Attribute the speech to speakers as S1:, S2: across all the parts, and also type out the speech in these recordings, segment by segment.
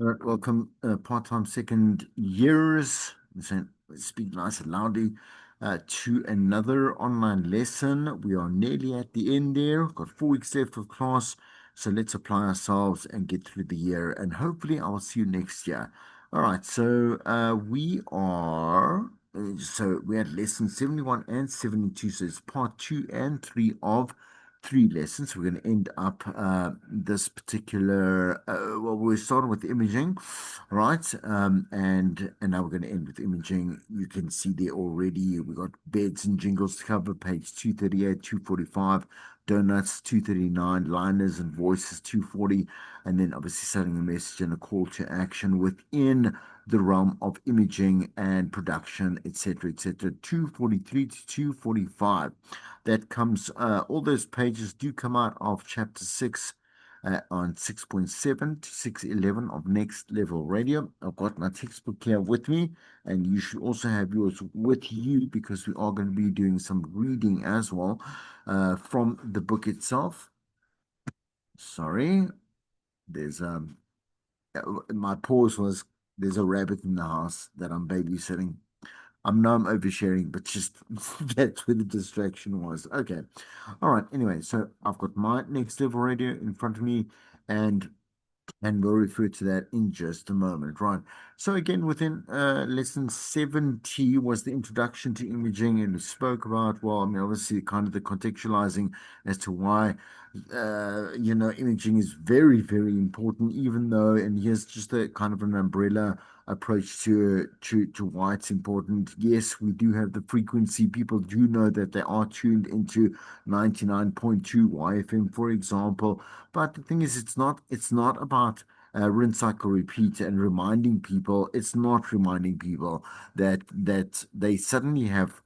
S1: All right, welcome, part-time second years. Speak nice and loudly to another online lesson. We are nearly at the end there. Got 4 weeks left of class, so let's apply ourselves and get through the year. And hopefully, I'll see you next year. All right, so we are. So we had lesson 71 and 72. So it's part two and three of three lessons. We're going to end up this particular. Well, we're starting with imaging, right? And now we're going to end with imaging. You can see there already. We got beds and jingles to cover, page 238, 245. Donuts 239, liners and voices 240, and then obviously sending a message and a call to action within the realm of imaging and production, etc., etc. 243 to 245. That comes, all those pages do come out of chapter 6 on 6.7 to 6.11 of Next Level Radio. I've got my textbook here with me, and you should also have yours with you because we are going to be doing some reading as well from the book itself. Sorry, there's my pause was there's a rabbit in the house that I'm babysitting. I know I'm oversharing, but just that's where the distraction was. Okay. All right. Anyway, so I've got my next level radio in front of me, and we'll refer to that in just a moment, right? So again, within lesson 70 was the introduction to imaging, and we spoke about, well, I mean, obviously kind of the contextualizing as to why, imaging is very, very important, even though, and here's just a kind of an umbrella approach to why it's important. Yes, we do have the frequency. People do know that they are tuned into 99.2 YFM, for example, but the thing is, it's not about rinse, cycle, repeat, and reminding people. It's not reminding people that they suddenly have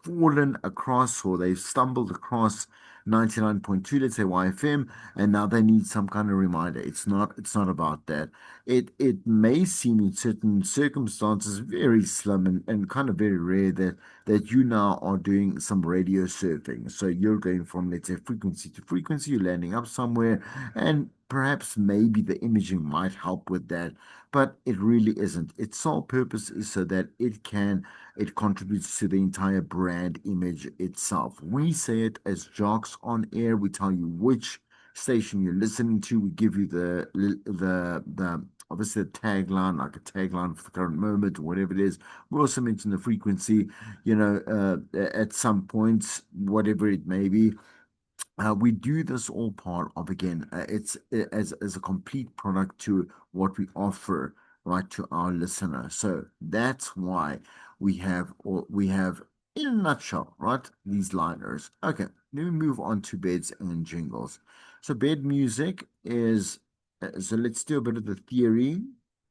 S1: fallen across or they've stumbled across 99.2, let's say YFM, and now they need some kind of reminder. It's not about that. It may seem in certain circumstances very slim and kind of very rare that you now are doing some radio surfing. So you're going from, let's say, frequency to frequency, you're landing up somewhere, and perhaps maybe the imaging might help with that, but it really isn't. Its sole purpose is so that it contributes to the entire brand image itself. We say it as jocks on air. We tell you which station you're listening to. We give you the obviously the tagline, like a tagline for the current moment or whatever it is. We also mention the frequency, at some points, whatever it may be. We do this all part of, again, it's as a complete product to what we offer right to our listener. So that's why we have in a nutshell, right, these liners. Okay, let me move on to beds and jingles. So bed music is so let's do a bit of the theory,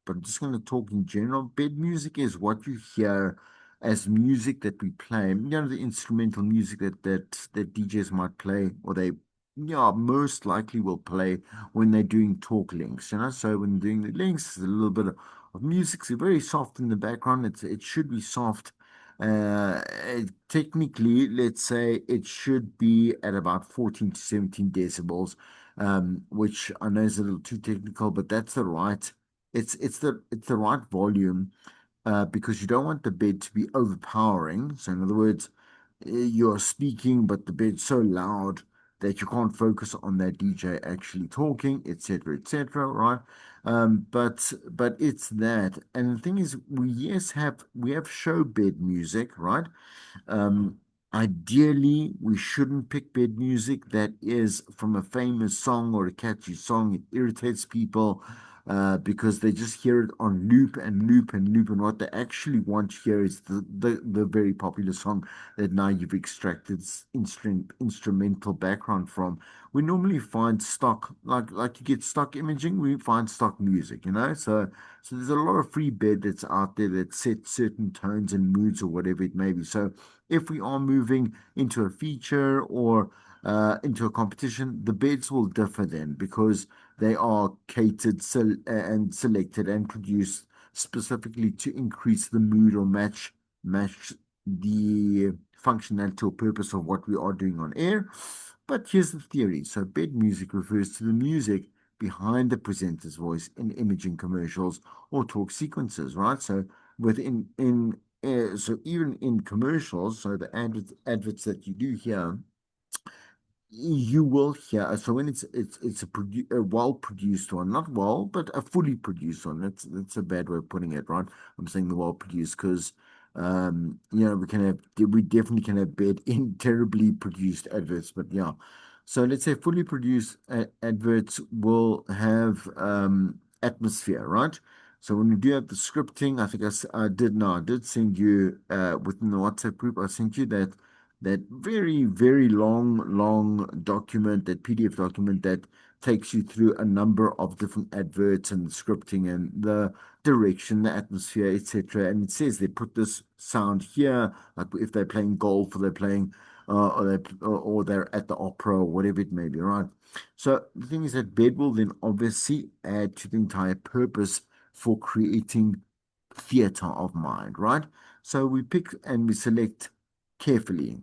S1: but I'm just going to talk in general. Bed music is what you hear as music that we play. The instrumental music that DJs might play, or they, yeah, most likely will play when they're doing talk links. So when doing the links, there's a little bit of music. It's very soft in the background. It should be soft. Technically, let's say it should be at about 14 to 17 decibels, which I know is a little too technical, but that's the right. It's the right volume because you don't want the bed to be overpowering. So, in other words, you're speaking, but the bed's so loud that you can't focus on that DJ actually talking, etc., right? But it's that, and the thing is, we have show bed music, right? Um, Ideally, we shouldn't pick bed music that is from a famous song or a catchy song. It irritates people because they just hear it on loop and loop and loop. And what they actually want to hear is the very popular song that now you've extracted instrumental background from. We normally find stock, like you get stock imaging, we find stock music. So there's a lot of free bed that's out there that sets certain tones and moods or whatever it may be. So if we are moving into a feature or into a competition, the beds will differ then because they are catered and selected and produced specifically to increase the mood or match the functionality or purpose of what we are doing on air. But here's the theory. So bed music refers to the music behind the presenter's voice in imaging commercials or talk sequences, right? So within in so even in commercials, so the adverts that you do here, you will hear. So when it's a well produced one, not well, but a fully produced one. That's a bad way of putting it, right? I'm saying the well produced because we definitely can have bad in terribly produced adverts, but yeah. So let's say fully produced adverts will have atmosphere, right? So when you do have the scripting, I think I did no, I did send you within the WhatsApp group. I sent you that very, very long document, that PDF document that takes you through a number of different adverts and the scripting and the direction, the atmosphere, etc. And it says they put this sound here, like if they're playing golf or they're playing, or they're at the opera or whatever it may be, right? So the thing is that bed will then obviously add to the entire purpose for creating theater of mind, right? So we pick and we select carefully,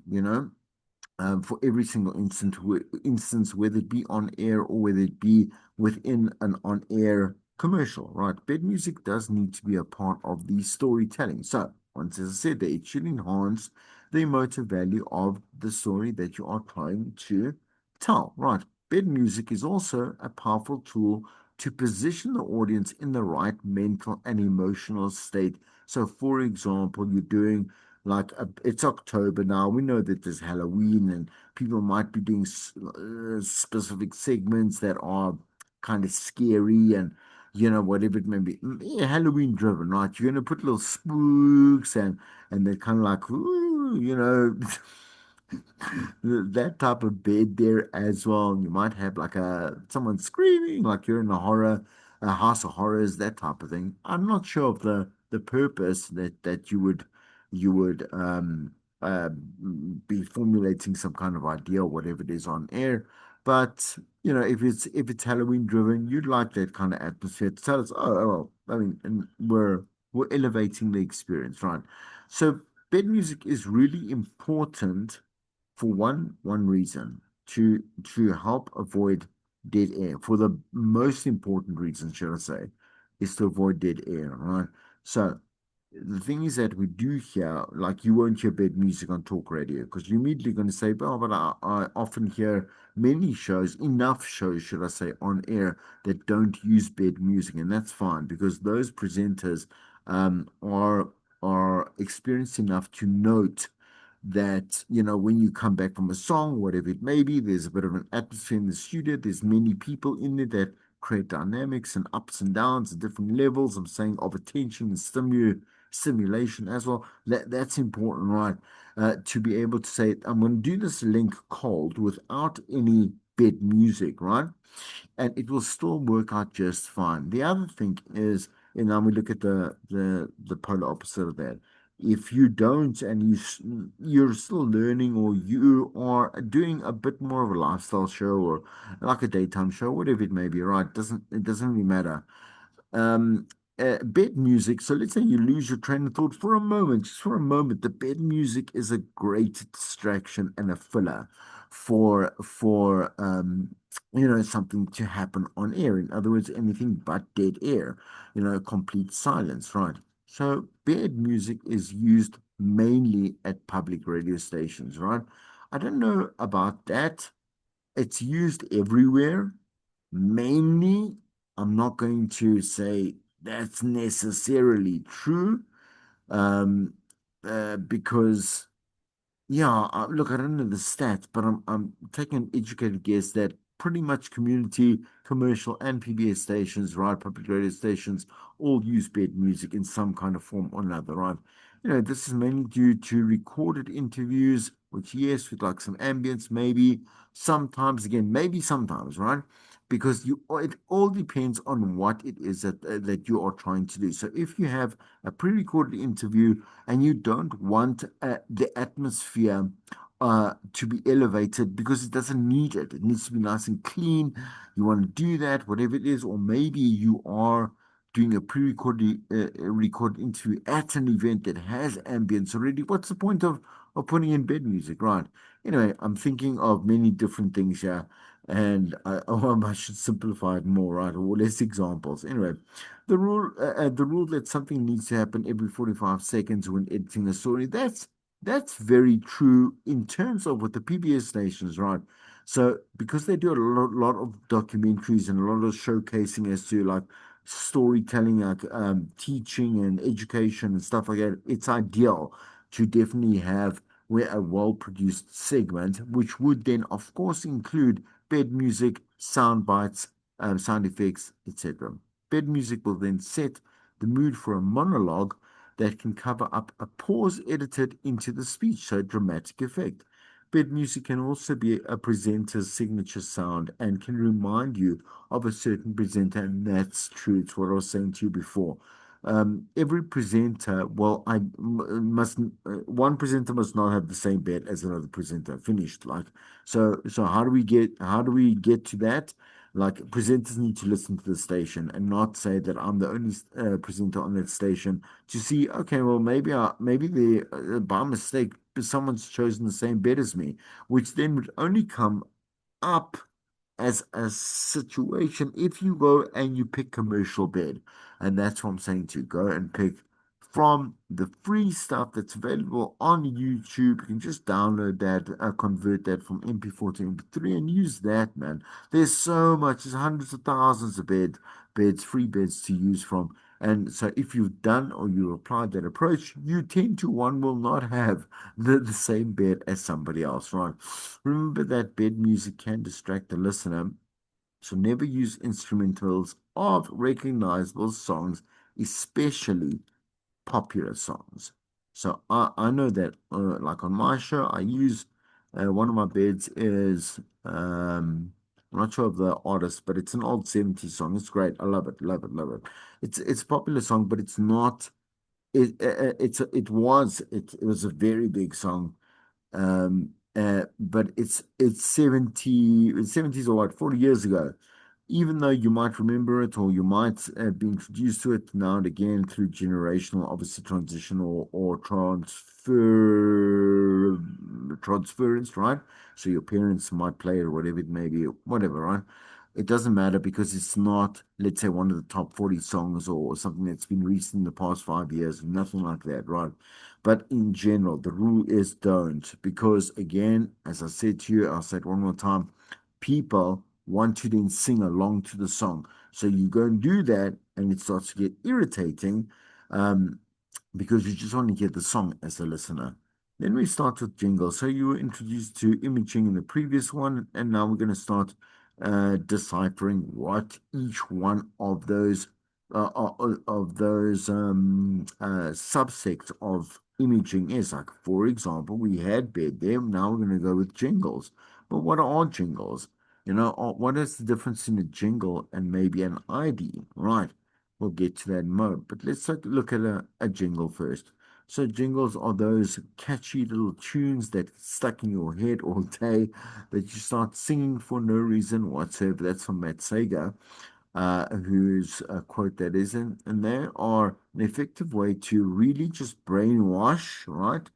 S1: for every single instance, whether it be on air or whether it be within an on air commercial, right? Bed music does need to be a part of the storytelling. So, once as I said, that it should enhance the emotive value of the story that you are trying to tell, right? Bed music is also a powerful tool to position the audience in the right mental and emotional state. So, for example, you're doing it's October now. We know that there's Halloween, and people might be doing specific segments that are kind of scary and whatever it may be. Yeah, Halloween driven, right? You're gonna put little spooks and they're kind of like, ooh, that type of bed there as well. You might have like someone screaming like you're in a house of horrors, that type of thing. I'm not sure of the purpose that you would uh, be formulating some kind of idea or whatever it is on air. But if it's Halloween driven, you'd like that kind of atmosphere to tell us, oh, I mean, and we're elevating the experience, right? So bed music is really important for one reason, to help avoid dead air. For the most important reason, should I say, is to avoid dead air, right? So the thing is that we do hear, like you won't hear bed music on talk radio because you're immediately going to say, oh, but I often hear many shows, enough shows, should I say, on air that don't use bed music, and that's fine because those presenters are experienced enough to note that when you come back from a song, whatever it may be, there's a bit of an atmosphere in the studio. There's many people in there that create dynamics and ups and downs at different levels. I'm saying of attention and stimulation as well. That's important, right? To be able to say, I'm going to do this link cold without any bed music, right? And it will still work out just fine. The other thing is, and now we look at the polar opposite of that. If you don't, and you're still learning, or you are doing a bit more of a lifestyle show or like a daytime show, whatever it may be, right? It doesn't really matter. um, Bed music. So let's say you lose your train of thought for a moment, just for a moment. The bed music is a great distraction and a filler for something to happen on air. In other words, anything but dead air. Complete silence, right? So bed music is used mainly at public radio stations, right? I don't know about that. It's used everywhere. Mainly, I'm not going to say that's necessarily true, um, because yeah, look, I don't know the stats, but I'm taking an educated guess that pretty much community, commercial, and PBS stations, right, public radio stations, all use bed music in some kind of form or another, right? This is mainly due to recorded interviews, which yes, with like some ambience, maybe sometimes again, maybe sometimes, right? Because it all depends on what it is that you are trying to do. So if you have a pre-recorded interview and you don't want the atmosphere to be elevated because it doesn't need it. It needs to be nice and clean. You want to do that, whatever it is, or maybe you are doing a pre-recorded recorded interview at an event that has ambience already. What's the point of putting in bed music, right? Anyway, I'm thinking of many different things here. And I should simplify it more, right? Or less examples. Anyway, the rule that something needs to happen every 45 seconds when editing a story, that's very true in terms of with the PBS stations, right? So because they do a lot of documentaries and a lot of showcasing as to like storytelling, like teaching and education and stuff like that, it's ideal to definitely have where a well-produced segment, which would then, of course, include bed music, sound bites, sound effects, etc. Bed music will then set the mood for a monologue that can cover up a pause edited into the speech, so dramatic effect. Bed music can also be a presenter's signature sound and can remind you of a certain presenter, and that's true. It's what I was saying to you before. Every presenter, well, must one presenter must not have the same bed as another presenter. Finished. Like so, how do we get to that? Like presenters need to listen to the station and not say that I'm the only presenter on that station to see. Okay, well maybe they by mistake someone's chosen the same bed as me, which then would only come up as a situation if you go and you pick commercial bed. And that's what I'm saying to you. Go and pick from the free stuff that's available on YouTube. You can just download that, convert that from MP4 to MP3 and use that, man. There's so much, there's hundreds of thousands of beds, free beds to use from. And so if you've done or you applied that approach, you 10 to 1 will not have the same bed as somebody else, right? Remember that bed music can distract the listener, so never use instrumentals of recognizable songs, especially popular songs. So I know that, like on my show, I use one of my beds is I'm not sure of the artist, but it's an old 70s song. It's great. I love it, love it, love it. It's a popular song, but it's not. It was a very big song, but it's 70s or what, 40 years ago. Even though you might remember it or you might be introduced to it now and again through generational, obviously transition or transference, right? So your parents might play it or whatever it may be, whatever, right? It doesn't matter because it's not, let's say, one of the top 40 songs or something that's been released in the past 5 years, nothing like that, right? But in general, the rule is don't, because again, as I said to you, I'll say it one more time, people want to then sing along to the song. So you go and do that, and it starts to get irritating um, because you just want to hear the song as a listener. Then we start with jingles. So you were introduced to imaging in the previous one, and now we're going to start deciphering what each one of those subsects of imaging is. Like, for example, we had bed there. Now we're going to go with jingles. But what are jingles? What is the difference in a jingle and maybe an ID? Right. We'll get to that in a moment. But let's take a look at a jingle first. So jingles are those catchy little tunes that stuck in your head all day that you start singing for no reason whatsoever. That's from Matt Sager, whose quote that is. And they are an effective way to really just brainwash, right?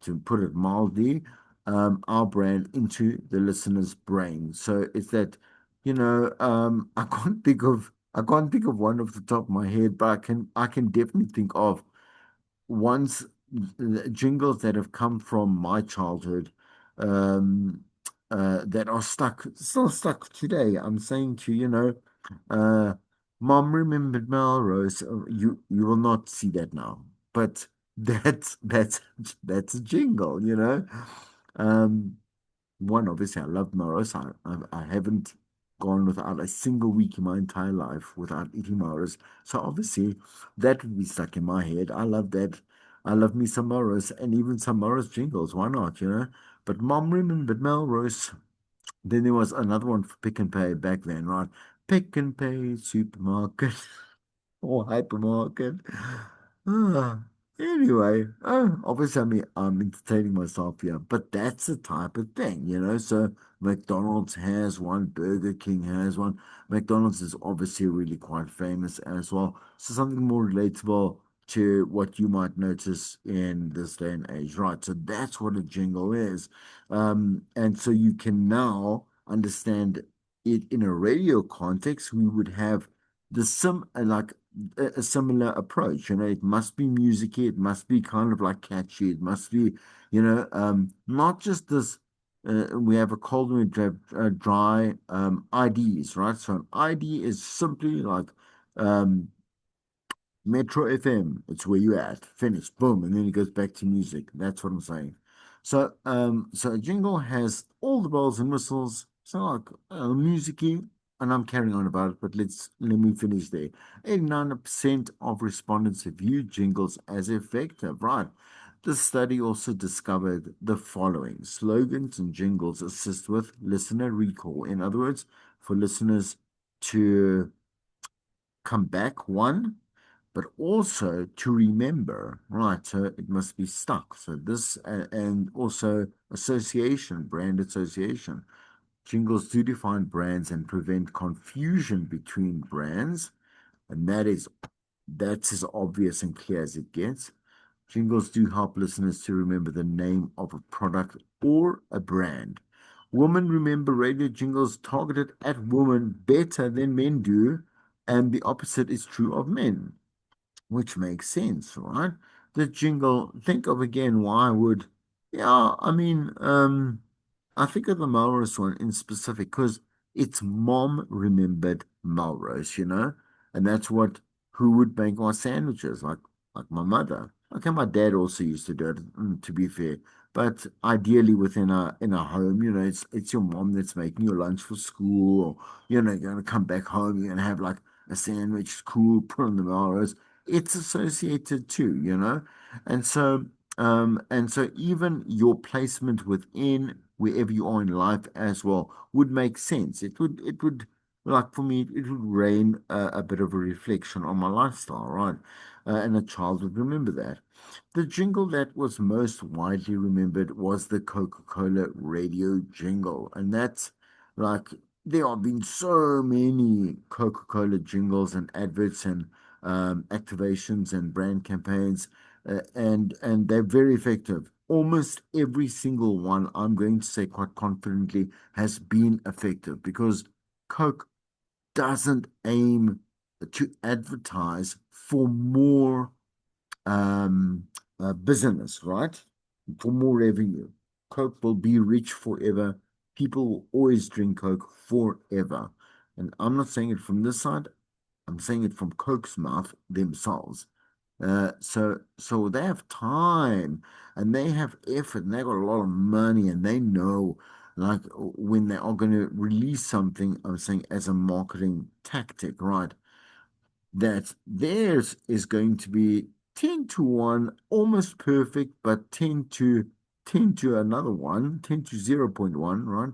S1: To put it mildly, our brand into the listener's brain. So it's that, I can't think of one off the top of my head, but I can definitely think of ones jingles that have come from my childhood, um, that are still stuck today. I'm saying to you, uh, Mom remembered Melrose. You will not see that now, but that's a jingle, Um, One, obviously, I love Maros. I haven't gone without a single week in my entire life without eating Maros. So obviously, that would be stuck in my head. I love that. I love me some Maros and even some Maros jingles. Why not? But Mom remembered Melrose. Then there was another one for Pick and Pay back then, right? Pick and Pay supermarket. Or hypermarket. Ah, anyway, obviously, I'm entertaining myself here, but that's the type of thing. So McDonald's has one, Burger King has one. McDonald's is obviously really quite famous as well. So something more relatable to what you might notice in this day and age, right? So that's what a jingle is. And so you can now understand. it in a radio context, we would have like a similar approach. It must be musicy, it must be kind of like catchy, it must be, not just this. We have a cold and we have dry IDs, right? So an ID is simply like um, Metro FM, it's where you at. Finish, boom, and then it goes back to music. That's what I'm saying. So a jingle has all the bells and whistles. So like musicy, and I'm carrying on about it, but let me finish there. 89% of respondents have viewed jingles as effective. Right. The study also discovered the following: slogans and jingles assist with listener recall. In other words, for listeners to come back, one, but also to remember, right? So it must be stuck. So this and also association, brand association. Jingles do define brands and prevent confusion between brands, and that's as obvious and clear as it gets. Jingles do help listeners to remember the name of a product or a brand. Women remember radio jingles targeted at women better than men do, and the opposite is true of men, which makes sense, right? The jingle, think of again why would, yeah, I think of the Melrose one in specific because it's mom remembered Melrose, and that's who would make my sandwiches, like my mother. Okay, my dad also used to do it, to be fair, but ideally within a home, it's your mom that's making your lunch for school, or you're gonna come back home, you're gonna have like a sandwich, cool, put on the Melrose. It's associated too, and so even your placement within wherever you are in life as well would make sense. It would like for me, it would rain a bit of a reflection on my lifestyle, right? And a child would remember that. The jingle that was most widely remembered was the Coca-Cola radio jingle, and that's like there have been so many Coca-Cola jingles and adverts and activations and brand campaigns, and they're very effective. Almost every single one, I'm going to say quite confidently, has been effective because Coke doesn't aim to advertise for more um, business, right? For more revenue. Coke will be rich forever. People will always drink Coke forever. And I'm not saying it from this side, I'm saying it from Coke's mouth themselves. So they have time and they have effort and they got a lot of money and they know like when they are going to release something, I'm saying as a marketing tactic, right? That theirs is going to be 10 to 1, almost perfect, but 10 to another one, 10 to zero point 0.1, right?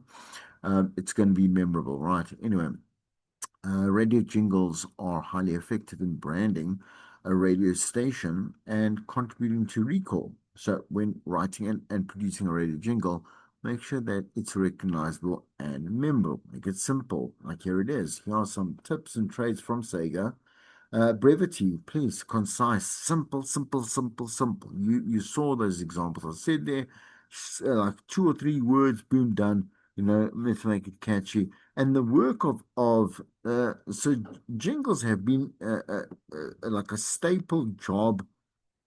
S1: It's going to be memorable, right? Anyway, radio jingles are highly effective in branding a radio station and contributing to recall. So, when writing and producing a radio jingle, make sure that it's recognizable and memorable. Make it simple. Like here it is. Here are some tips and trades from Sega. Brevity, please, concise, simple, simple, simple, simple. You saw those examples. I said there, like 2 or 3 words, boom, done. Let's make it catchy. And the work of jingles have been like a staple job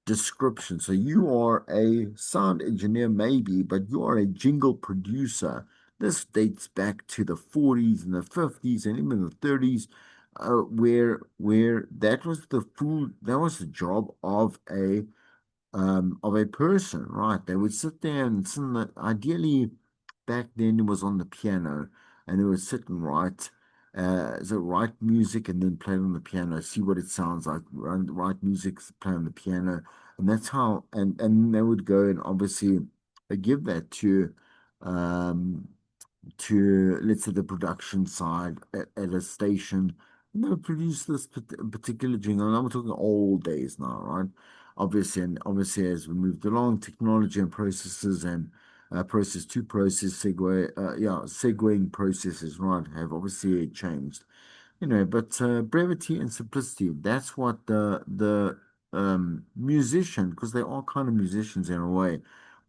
S1: description. So you are a sound engineer, maybe, but you are a jingle producer. This dates back to the 40s and the 50s and even the 30s, where that was the job of a person, right? They would sit there and sing ideally back then it was on the piano and they would sit and write music and then play it on the piano, see what it sounds like, write music, play on the piano. And that's how, and they would go and obviously give that um, let's say the production side at a station. And they would produce this particular jingle. And I'm talking old days now, right? Obviously, as we moved along, technology and processes and process to process segueing processes, right, have obviously changed. But brevity and simplicity, that's what the musician, because they are kind of musicians in a way,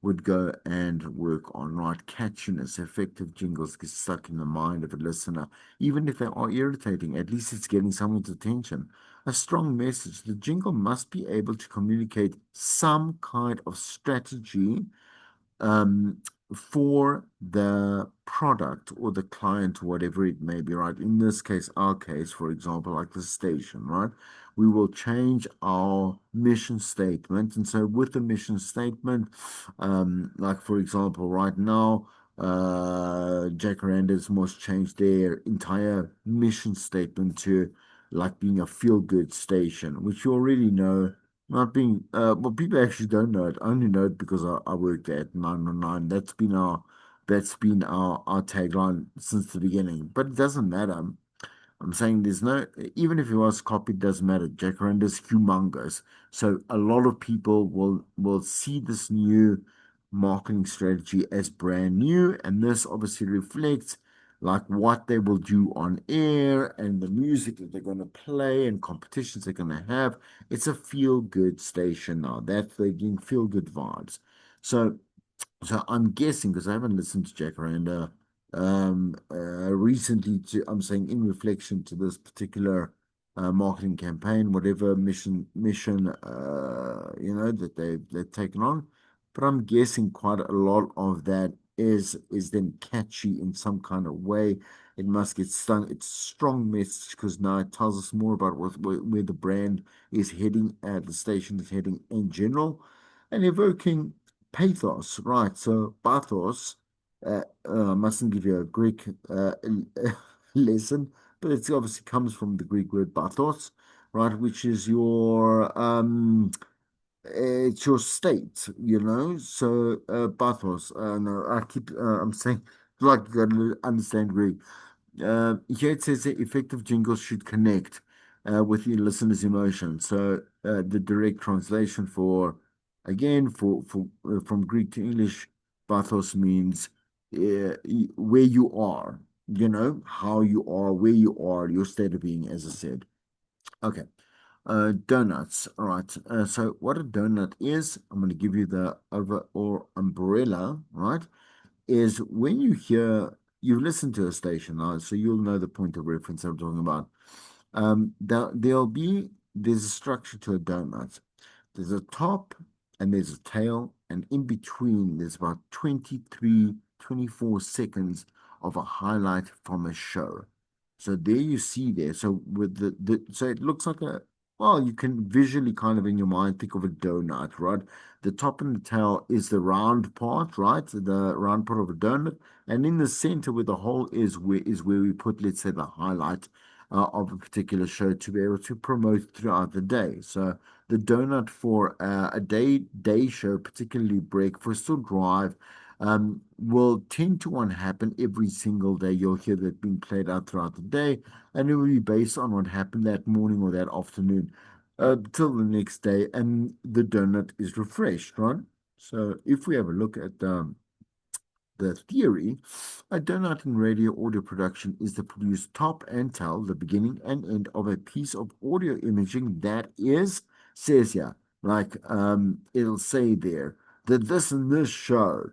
S1: would go and work on, right? Catchiness, effective jingles get stuck in the mind of a listener. Even if they are irritating, at least it's getting someone's attention. A strong message. The jingle must be able to communicate some kind of strategy um, for the product or the client, whatever it may be, right? In this case, our case, for example, like the station, right? We will change our mission statement. And so with the mission statement, like for example, right now, Jacaranda's must change their entire mission statement to like being a feel-good station, which you already know not being, well, people actually don't know it. I only know it because I worked at 909. That's been our tagline since the beginning. But it doesn't matter. I'm saying there's no, even if it was copied, doesn't matter. Jacaranda's humongous. So a lot of people will see this new marketing strategy as brand new, and this obviously reflects like what they will do on air and the music that they're going to play and competitions they're going to have. It's a feel good station now. That they're getting feel good vibes. So so I'm guessing because I haven't listened to Jacaranda recently. I'm saying in reflection to this particular marketing campaign, whatever mission that they've taken on. But I'm guessing quite a lot of that is then catchy in some kind of way. It must get stung. It's a strong message because now it tells us more about where the brand is heading, the station is heading in general, and evoking pathos, right? So pathos, I mustn't give you a Greek lesson, but it obviously comes from the Greek word pathos, right? Which is it's your state, you know. So pathos. No, I'm saying like you gotta understand Greek. Here it says that effective jingles should connect with your listener's emotion. So the direct translation again, from Greek to English, pathos means where you are, you know, how you are, where you are, your state of being, as I said. Okay. Donuts. All right. So what a donut is, I'm going to give you the overall umbrella, right? Is when you listen to a station, so you'll know the point of reference I'm talking about. There's a structure to a donut. There's a top and there's a tail, and in between there's about 23, 24 seconds of a highlight from a show. So there you see there. So with so it looks like you can visually kind of in your mind think of a donut, right? The top and the tail is the round part, right? The round part of a donut. And in the center where the hole is where we put, let's say, the highlight of a particular show to be able to promote throughout the day. So the donut for a day show, particularly breakfast or drive, will 10 to 1 happen every single day. You'll hear that being played out throughout the day, and it will be based on what happened that morning or that afternoon till the next day, and the donut is refreshed, right? So if we have a look at the theory, a donut in radio audio production is the produced top and tail, the beginning and end of a piece of audio imaging that is, says here, like it'll say there, that this and this show.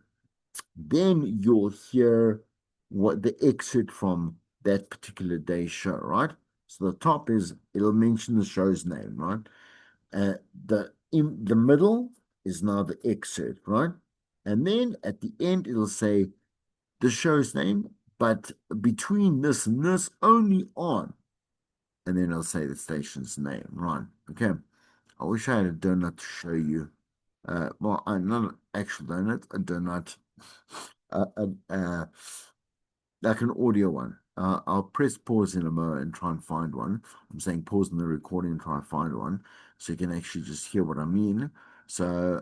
S1: Then you'll hear what the excerpt from that particular day's show, right? So the top is it'll mention the show's name, right? The middle is now the excerpt, right? And then at the end it'll say the show's name, but between this and this only on, and then it'll say the station's name, right? Okay. I wish I had a donut to show you. Not an actual donut, a donut, uh, uh, uh, like an audio one. I'll press pause in a moment and try and find one. I'm saying pause in the recording and try and find one so you can actually just hear what I mean. So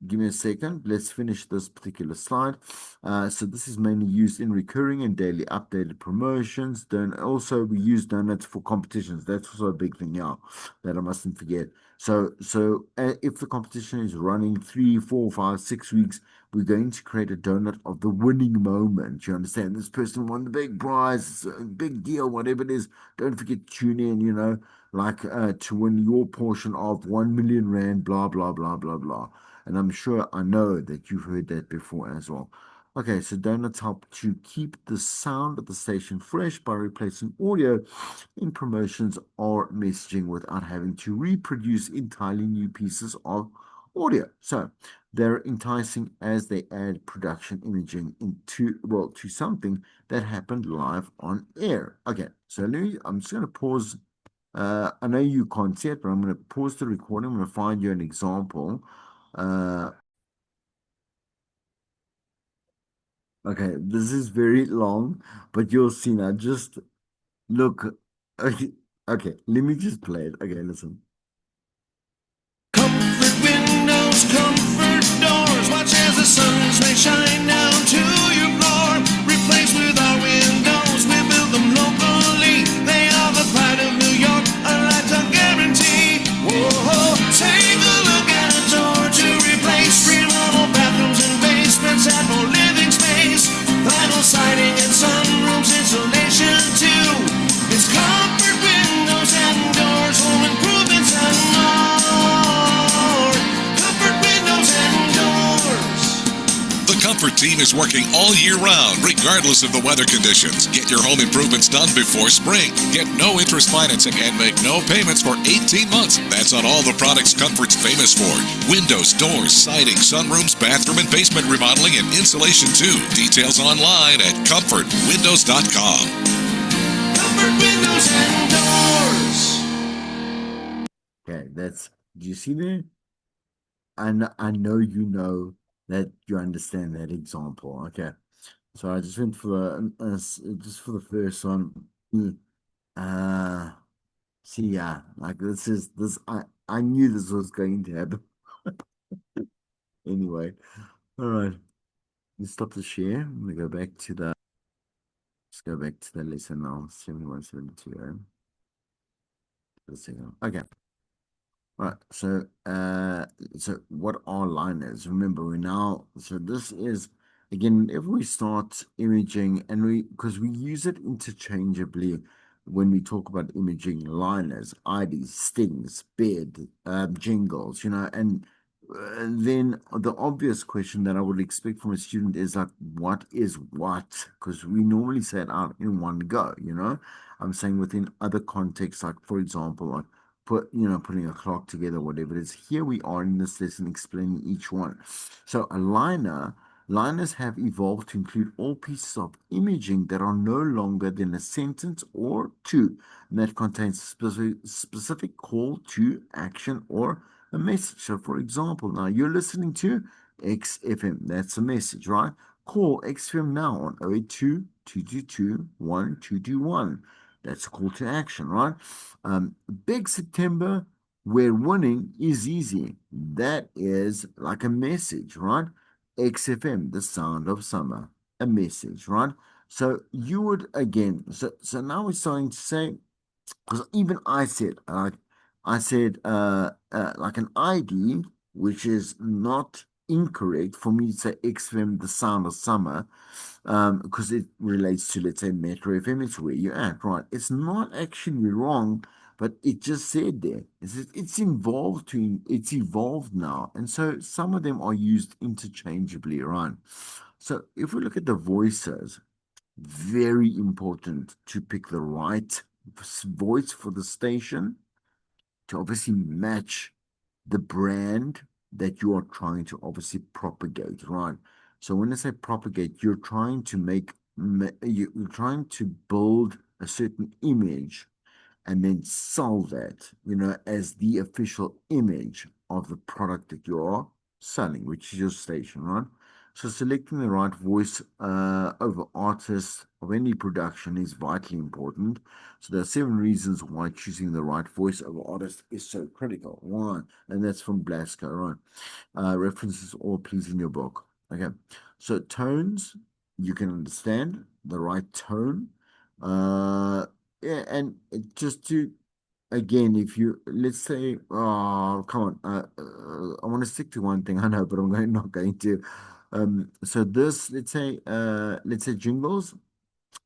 S1: give me a second. Let's finish this particular slide. So this is mainly used in recurring and daily updated promotions. Then also we use donuts for competitions. That's also a big thing, yeah, that I mustn't forget. So if the competition is running 3, 4, 5, 6 weeks, we're going to create a donut of the winning moment. You understand? This person won the big prize, it's a big deal, whatever it is. Don't forget to tune in, like to win your portion of 1 million rand, blah, blah, blah, blah, blah. And I'm sure I know that you've heard that before as well. Okay, so donuts help to keep the sound of the station fresh by replacing audio in promotions or messaging without having to reproduce entirely new pieces of audio. So they're enticing as they add production imaging into, well, to something that happened live on air. Okay, so I'm just going to pause. I know you can't see it, but I'm going to pause the recording. I'm going to find you an example. Uh, okay, this is very long, but you'll see now. Just look. Okay, okay, let me just play it. Okay, listen. Comfort windows, comfort doors. Watch as the sun's may shine down to your floor. Replaced with our windows, we build them locally. They are the pride of New York, a lifetime guarantee. Whoa, take a look at a door to replace. Remodel bathrooms and basements, add more living space. Vinyl siding and sunrooms, insulation too. It's comfort windows and doors, home improvements and more. Comfort windows and doors.
S2: The Comfort team is working all year round, regardless of the weather conditions. Get your home improvements done before spring. Get no interest financing and make no payments for 18 months. That's on all the products Comfort's famous for. Windows, doors, siding, sunrooms, bathroom and basement remodeling, and insulation too. Details online at comfortwindows.com.
S1: Comfort windows and doors. Okay, do you see there? I know you know that you understand that example. Okay, so I just went for just for the first one. Uh, See, yeah, like this. I knew this was going to happen. Anyway, all right. Let's stop the share. I'm gonna go back to the. Let's go back to the lesson now. 7172. Okay. Right. So what are liners? Remember, so this is again, whenever we start imaging and because we use it interchangeably when we talk about imaging liners, IDs, stings, bed, jingles, then the obvious question that I would expect from a student is like, what is what? Because we normally say it out in one go. I'm saying within other contexts, like for example, like putting a clock together, whatever it is. Here we are in this lesson explaining each one. So liners have evolved to include all pieces of imaging that are no longer than a sentence or two, and that contains specific call to action or a message. So, for example, now you're listening to XFM. That's a message, right? Call XFM now on 082 222 1221. That's a call to action, right? Big September, where winning is easy. That is like a message, right? XFM, the sound of summer, a message, right? So you would again, so now we're starting to say, because even I said like an ID, which is not incorrect for me to say XFM, the sound of summer, because it relates to, let's say, Metro FM. It's where you're at, right? It's not actually wrong, but it just said there. It's evolved now, and so some of them are used interchangeably, right? So if we look at the voices, very important to pick the right voice for the station to obviously match the brand that you are trying to obviously propagate, right? So when I say propagate, you're trying to build a certain image and then sell that, as the official image of the product that you are selling, which is your station, right? So selecting the right voice over artists of any production is vitally important. So there are 7 reasons why choosing the right voice over artist is so critical. One, and that's from Blasco, right? References all please in your book. Okay, so tones, you can understand the right tone. Yeah, and just to again, if you let's say, oh, come on, I want to stick to one thing. I know, but not going to. So this, let's say jingles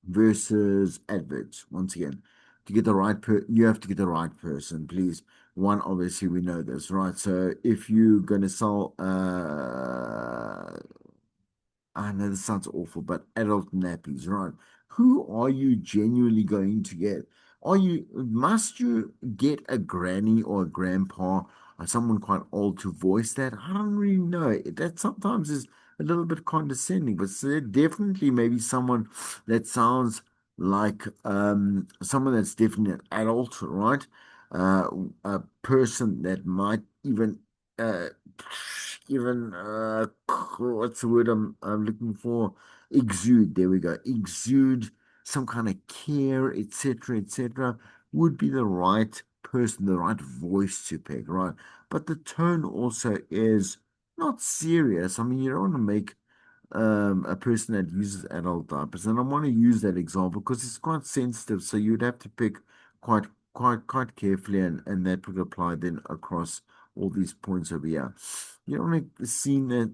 S1: versus adverts. Once again, to get the you have to get the right person, please. One, obviously, we know this, right? So if you're gonna sell, I know this sounds awful, but adult nappies, right? Who are you genuinely going to get? Must you get a granny or a grandpa or someone quite old to voice that? I don't really know. That sometimes is a little bit condescending, but definitely maybe someone that sounds like someone that's definitely an adult, right? Uh, a person that might uh, even what's the word I'm looking for? Exude. There we go. Exude some kind of care, etc., etc. Would be the right person, the right voice to pick, right? But the tone also is not serious. I mean, you don't want to make a person that uses adult diapers, and I want to use that example because it's quite sensitive. So you'd have to pick quite, quite carefully, and that would apply then across all these points over here. You don't want to seem that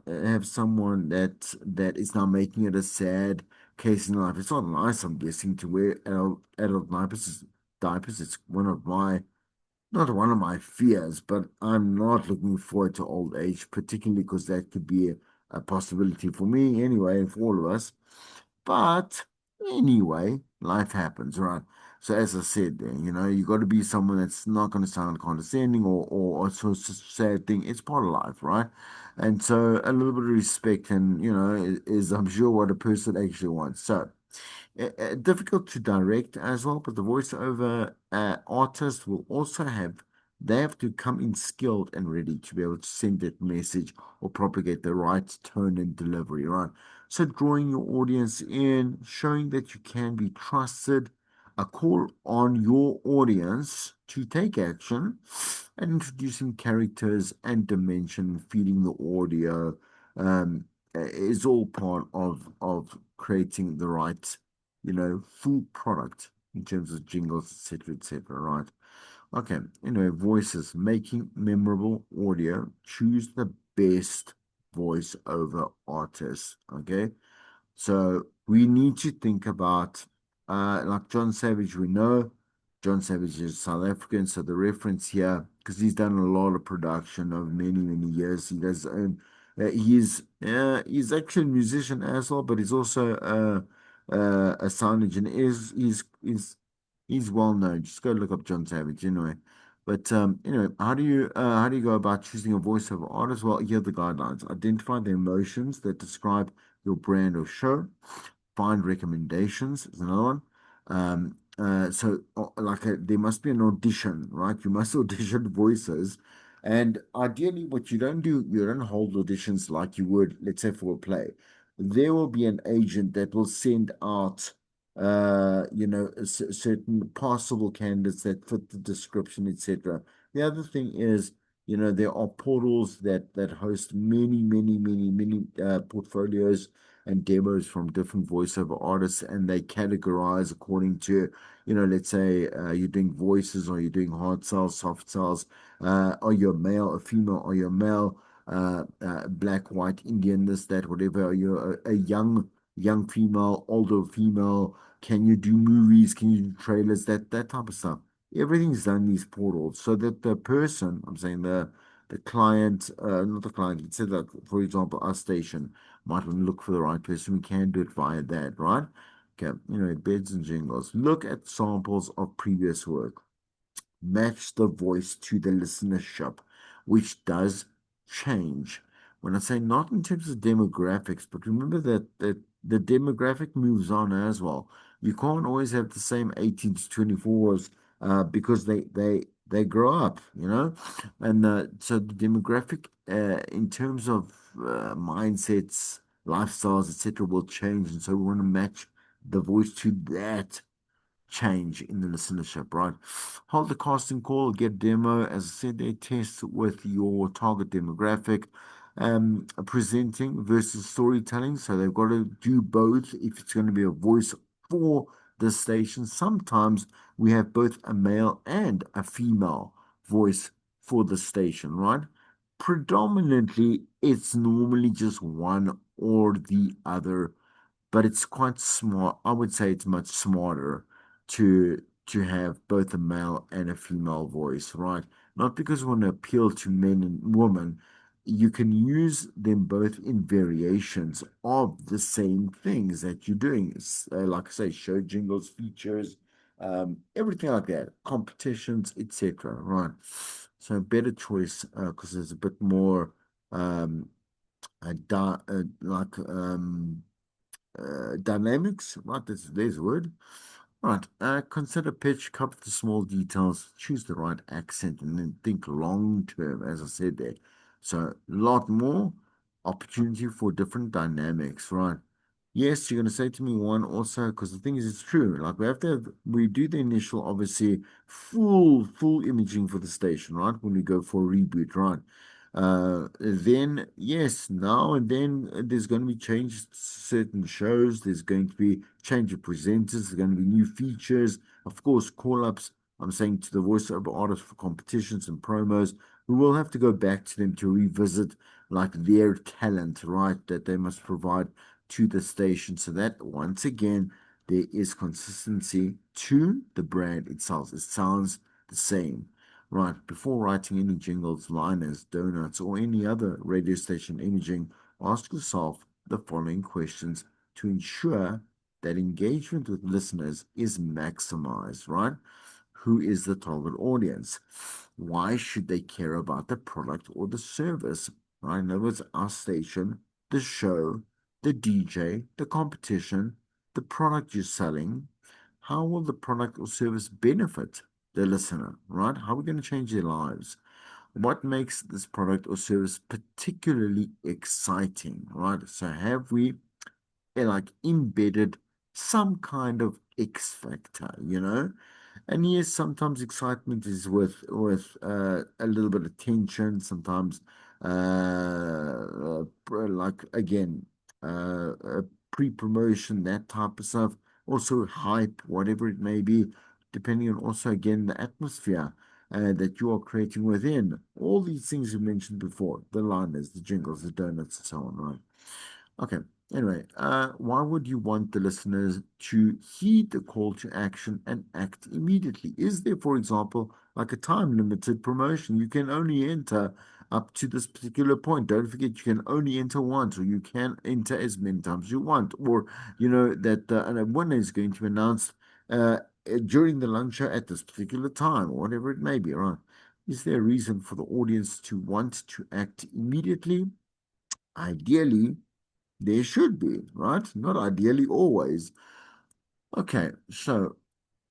S1: have someone that is now making it a sad case in life. It's not nice, I'm guessing, to wear adult diapers. It's one of my not one of my fears, but I'm not looking forward to old age, particularly because that could be a possibility for me anyway, and for all of us. But anyway, life happens, right? So as I said, there, you got to be someone that's not going to sound condescending or so it's just a sad thing. It's part of life, right? And so a little bit of respect and is I'm sure what a person actually wants. So difficult to direct as well, but the voiceover artist will also they have to come in skilled and ready to be able to send that message or propagate the right tone and delivery, right? So drawing your audience in, showing that you can be trusted, a call on your audience to take action, and introducing characters and dimension, feeding the audio, is all part of creating the right full product in terms of jingles, etc., right? Okay, voices, making memorable audio. Choose the best voiceover artist. Okay, so we need to think about, like John Savage, we know John Savage is South African, so the reference here, because he's done a lot of production over many, many years. He does own, he's actually a musician as well, but he's also a sound engineer. He's well known. Just go look up John Savage anyway. But how do you go about choosing a voiceover artist? Well, here are the guidelines. Identify the emotions that describe your brand or show. Find recommendations is another one. There must be an audition, right? You must audition voices. And ideally, what you don't hold auditions like you would, let's say, for a play. There will be an agent that will send out, certain possible candidates that fit the description, etc. The other thing is, there are portals that host many, many, many, many portfolios and demos from different voiceover artists, and they categorize according to, let's say you're doing voices, or you're doing hard sells, soft sells, are you a male, a female, are you a male, black, white, Indian, this, that, whatever, are you a young female, older female, can you do movies, can you do trailers, that type of stuff. Everything's done in these portals so that the person, I'm saying the client, not the client, let's say that, for example, our station might want to look for the right person. We can do it via that, right? Okay, beds and jingles. Look at samples of previous work, match the voice to the listenership, which does change. When I say not in terms of demographics, but remember that the demographic moves on as well. You can't always have the same 18 to 24s because they grow up, and so the demographic in terms of mindsets, lifestyles, etc., will change, and so we want to match the voice to that change in the listenership, right? Hold the casting call, get demo. As I said, they test with your target demographic, presenting versus storytelling. So they've got to do both if it's going to be a voice for the station. Sometimes we have both a male and a female voice for the station, right? Predominantly, it's normally just one or the other, but it's quite smart. I would say it's much smarter to to have both a male and a female voice, right? Not because we want to appeal to men and women. You can use them both in variations of the same things that you're doing. Like I say, show jingles, features, everything like that, competitions, etc. Right? So better choice because there's a bit more um, like dynamics, right? There's a word. Right. Consider pitch, cover the small details, choose the right accent, and then think long term, as I said there. So, a lot more opportunity for different dynamics, right? Yes, you're going to say to me one also, because the thing is, it's true. Like we do the initial, obviously, full imaging for the station, right? When we go for a reboot, right? Then yes, now and then there's going to be changes to certain shows. There's going to be change of presenters. There's going to be new features. Of course, call ups. I'm saying to the voiceover artists for competitions and promos, we will have to go back to them to revisit like their talent, right? That they must provide to the station. So that once again, there is consistency to the brand itself. It sounds the same. Right, before writing any jingles, liners, donuts, or any other radio station imaging, ask yourself the following questions to ensure that engagement with listeners is maximized, right? Who is the target audience? Why should they care about the product or the service? Right? In other words, our station, the show, the DJ, the competition, the product you're selling. How will the product or service benefit the listener, right? How are we going to change their lives? What makes this product or service particularly exciting, right? So have we like embedded some kind of X factor, And yes, sometimes excitement is with a little bit of tension. Sometimes, like again, pre-promotion, that type of stuff. Also, hype, whatever it may be, depending on also again the atmosphere that you are creating within. All these things you mentioned before, the liners, the jingles, the donuts, and so on, right? Okay. Anyway, why would you want the listeners to heed the call to action and act immediately? Is there, for example, like a time limited promotion? You can only enter up to this particular point. Don't forget, you can only enter once, or you can enter as many times as you want. Or, that a winner is going to be announced during the lunch show at this particular time, or whatever it may be, right? Is there a reason for the audience to want to act immediately? Ideally, there should be, right? Not ideally always. Okay, so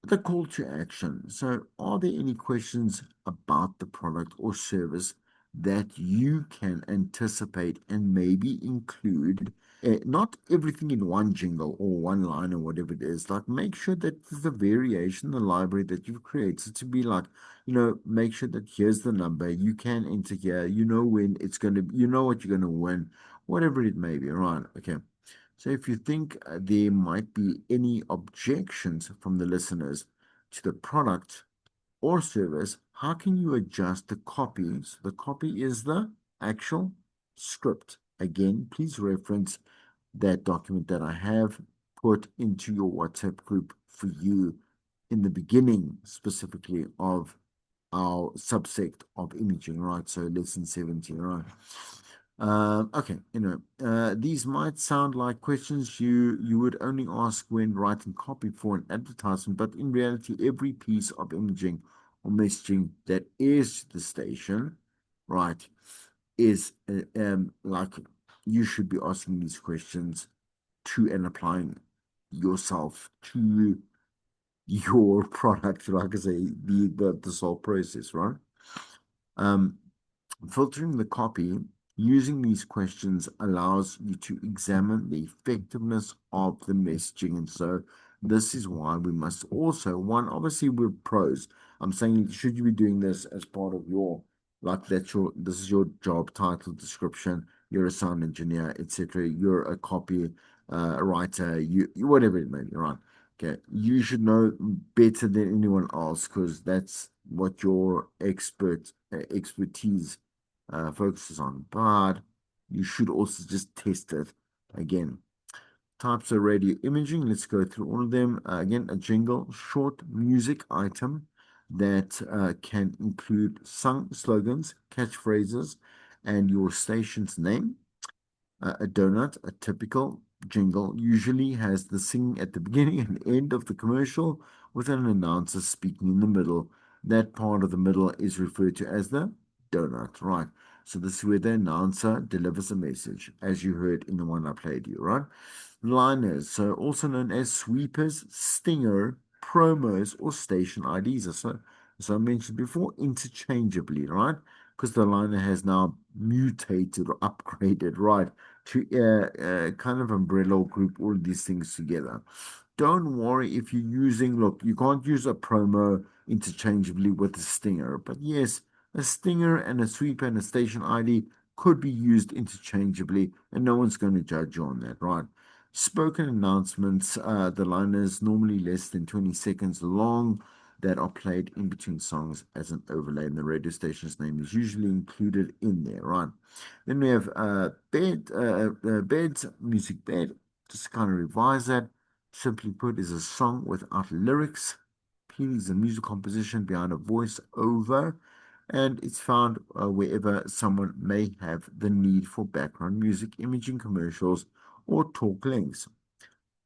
S1: the call to action. So, are there any questions about the product or service that you can anticipate and maybe include? Not everything in one jingle or one line or whatever it is. Like, make sure that the variation, the library that you've created to be like, make sure that here's the number. You can enter here. You know when it's going to, you know what you're going to win, whatever it may be. Right. Okay. So if you think there might be any objections from the listeners to the product or service, how can you adjust the copy? So the copy is the actual script. Again, please reference that document that I have put into your WhatsApp group for you in the beginning, specifically of our subsect of imaging, right? So lesson 17, right? Okay, these might sound like questions you would only ask when writing copy for an advertisement, but in reality, every piece of imaging or messaging that is the station, right, is like you should be asking these questions to and applying yourself to your product, like I say, the whole process, right? Um, Filtering the copy using these questions allows you to examine the effectiveness of the messaging. And so this is why we must also, one, obviously we're pros. I'm saying, should you be doing this as part of like this is your job title description, you're a sound engineer, etc. You're a copy writer, whatever it may be, right? Okay, you should know better than anyone else because that's what your expertise focuses on, but you should also just test it again. Types of radio imaging, let's go through all of them. Again, a jingle, short music item that can include sung slogans, catchphrases, and your station's name. A donut, a typical jingle, usually has the singing at the beginning and end of the commercial with an announcer speaking in the middle. That part of the middle is referred to as the donut, right? So this is where the announcer delivers a message, as you heard in the one I played you, right? Liners, so also known as sweepers, stinger, promos, or station IDs. So, as I mentioned before, interchangeably, right? Because the liner has now mutated or upgraded, right, to kind of umbrella or group all of these things together. Don't worry if you're using, look, you can't use a promo interchangeably with a stinger, but yes, a stinger and a sweeper and a station ID could be used interchangeably, and no one's going to judge you on that, right? Spoken announcements, the line is normally less than 20 seconds long that are played in between songs as an overlay, and the radio station's name is usually included in there, right? Then we have beds, music bed. Just to kind of revise that. Simply put, is a song without lyrics. Clearly, is a music composition behind a voice over, and it's found wherever someone may have the need for background music, imaging commercials, or talk links.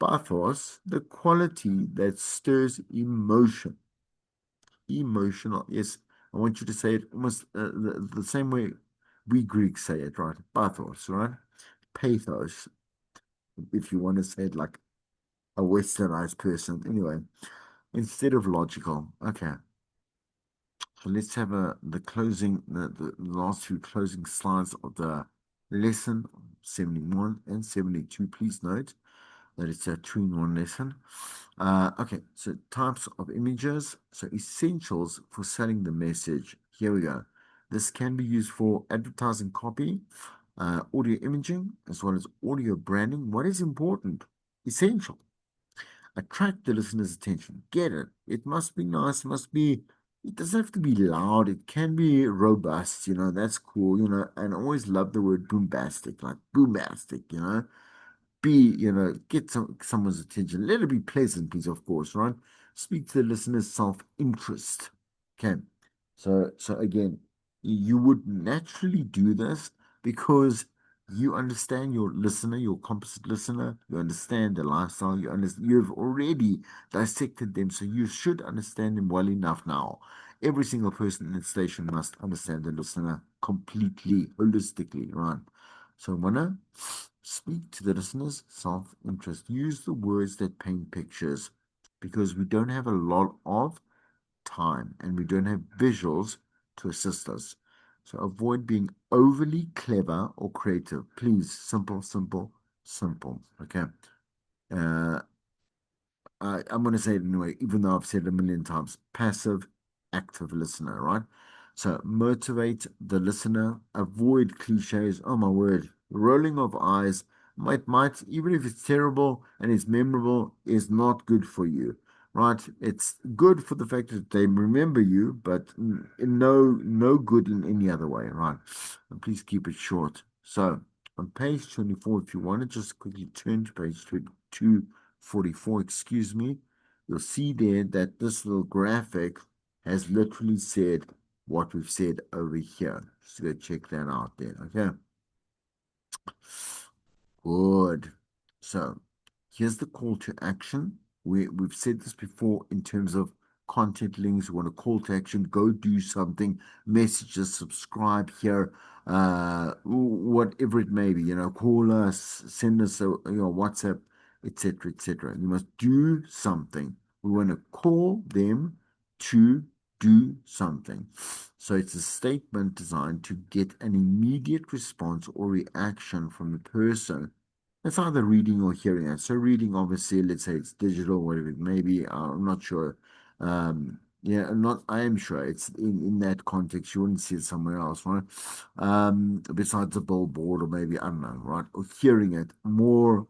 S1: Pathos, the quality that stirs emotion. Emotional, yes. I want you to say it almost the same way we Greeks say it, right? Pathos, right? Pathos, if you want to say it like a westernized person. Anyway, instead of logical. Okay, so let's have the closing, the last few closing slides of the lesson 71 and 72. Please note that it's a two-in-one lesson. Okay, so types of images. So essentials for selling the message. Here we go. This can be used for advertising copy, audio imaging, as well as audio branding. What is important? Essential. Attract the listener's attention. Get it. It must be nice, must be, it doesn't have to be loud. It can be robust, that's cool, and I always love the word boombastic, like boombastic, get someone's attention. Let it be pleasant, please, of course, right? Speak to the listener's self-interest. Okay. So again, you would naturally do this because you understand your listener, your composite listener, you understand their lifestyle, you've already dissected them, so you should understand them well enough now. Every single person in the station must understand the listener completely, holistically, right? So I wanna speak to the listener's self-interest. Use the words that paint pictures because we don't have a lot of time and we don't have visuals to assist us. So avoid being overly clever or creative. Please, simple, simple, simple. Okay. Uh, I'm going to say it anyway, even though I've said it a million times. Passive, active listener, right? So motivate the listener, avoid cliches. Oh my word, rolling of eyes might even if it's terrible and it's memorable, is not good for you, right? It's good for the fact that they remember you, but no good in any other way, right? And please keep it short. So on page 24, if you want to just quickly turn to page 244, excuse me, you'll see there that this little graphic has literally said what we've said over here. Just go check that out there, okay? Good. So here's the call to action. We've said this before in terms of content links. We want a call to action. Go do something. Messages, subscribe here. Whatever it may be. Call us, send us WhatsApp, etc., etc. You must do something. We want to call them to do something. So it's a statement designed to get an immediate response or reaction from the person. It's either reading or hearing it. So reading, obviously, let's say it's digital, whatever it may be. I'm not sure. Yeah, I am sure it's in that context. You wouldn't see it somewhere else, right? Besides a billboard or maybe, I don't know, right? Or hearing it more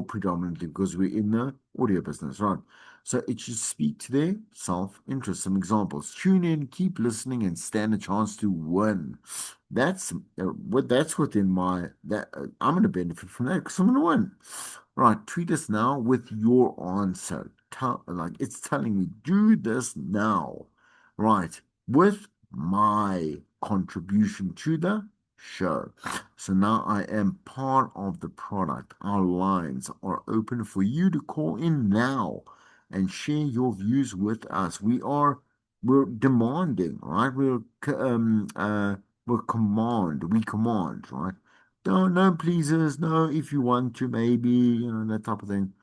S1: predominantly because we're in the audio business, right? So it should speak to their self-interest. Some examples: tune in, keep listening, and stand a chance to win. That's within my that I'm going to benefit from that because I'm going to win. Right, tweet us now with your answer. Like it's telling me, do this now. Right, with my contribution to the show. So now I am part of the product. Our lines are open for you to call in now and share your views with us. We're demanding, right? We command, right? No, no pleasers, no, if you want to, maybe, that type of thing.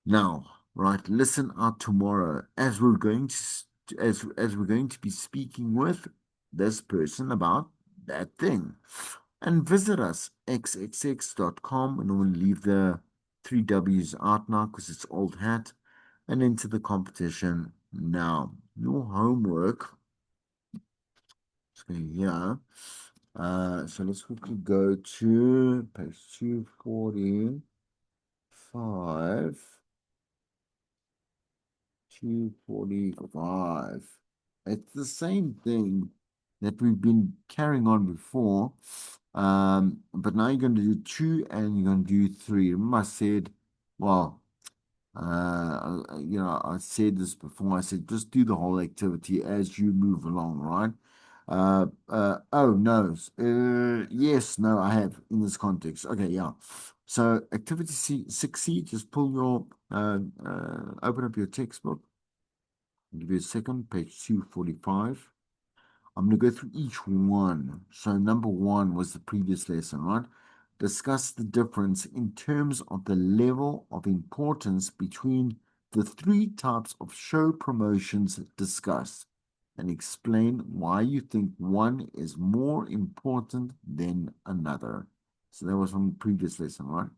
S1: Now, right, listen out tomorrow as we're going to be speaking with this person about that thing. And visit us, xxx.com, and we'll leave the three W's out now because it's old hat, and into the competition now. Your homework is going here. So let's quickly go to page 245. 245. It's the same thing that we've been carrying on before. But now you're going to do two and you're going to do three. Remember, I said, well, I said this before. I said just do the whole activity as you move along, right? Oh no, yes, no, I have in this context. Okay, yeah. So activity 6C, just pull your, open up your textbook. I'll give you a second, page 245. I'm going to go through each one. So, number one was the previous lesson, right? Discuss the difference in terms of the level of importance between the three types of show promotions discussed and explain why you think one is more important than another. So, that was from the previous lesson, right?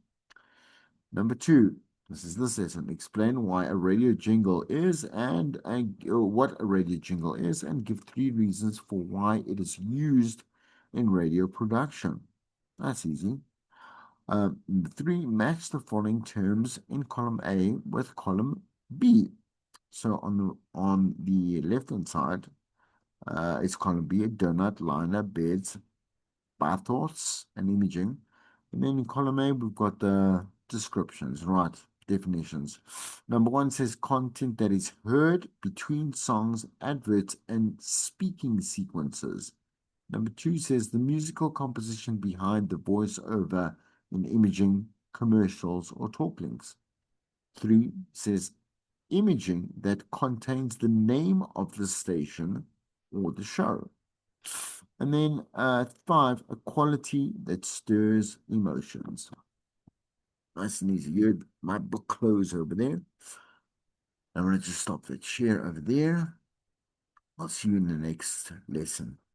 S1: Number two, this is this lesson. Explain why a radio jingle is and what a radio jingle is, and give three reasons for why it is used in radio production. That's easy. Number three, match the following terms in column A with column B. So on the left hand side, it's column B: donut, liner, beds, bathos, and imaging. And then in column A, we've got the descriptions, right? Definitions. Number one says content that is heard between songs, adverts, and speaking sequences. Number two says the musical composition behind the voiceover in imaging, commercials, or talk links. Three says imaging that contains the name of the station or the show. And then five, a quality that stirs emotions. Nice and easy. You had my book close over there. I'm going to just stop that share over there. I'll see you in the next lesson.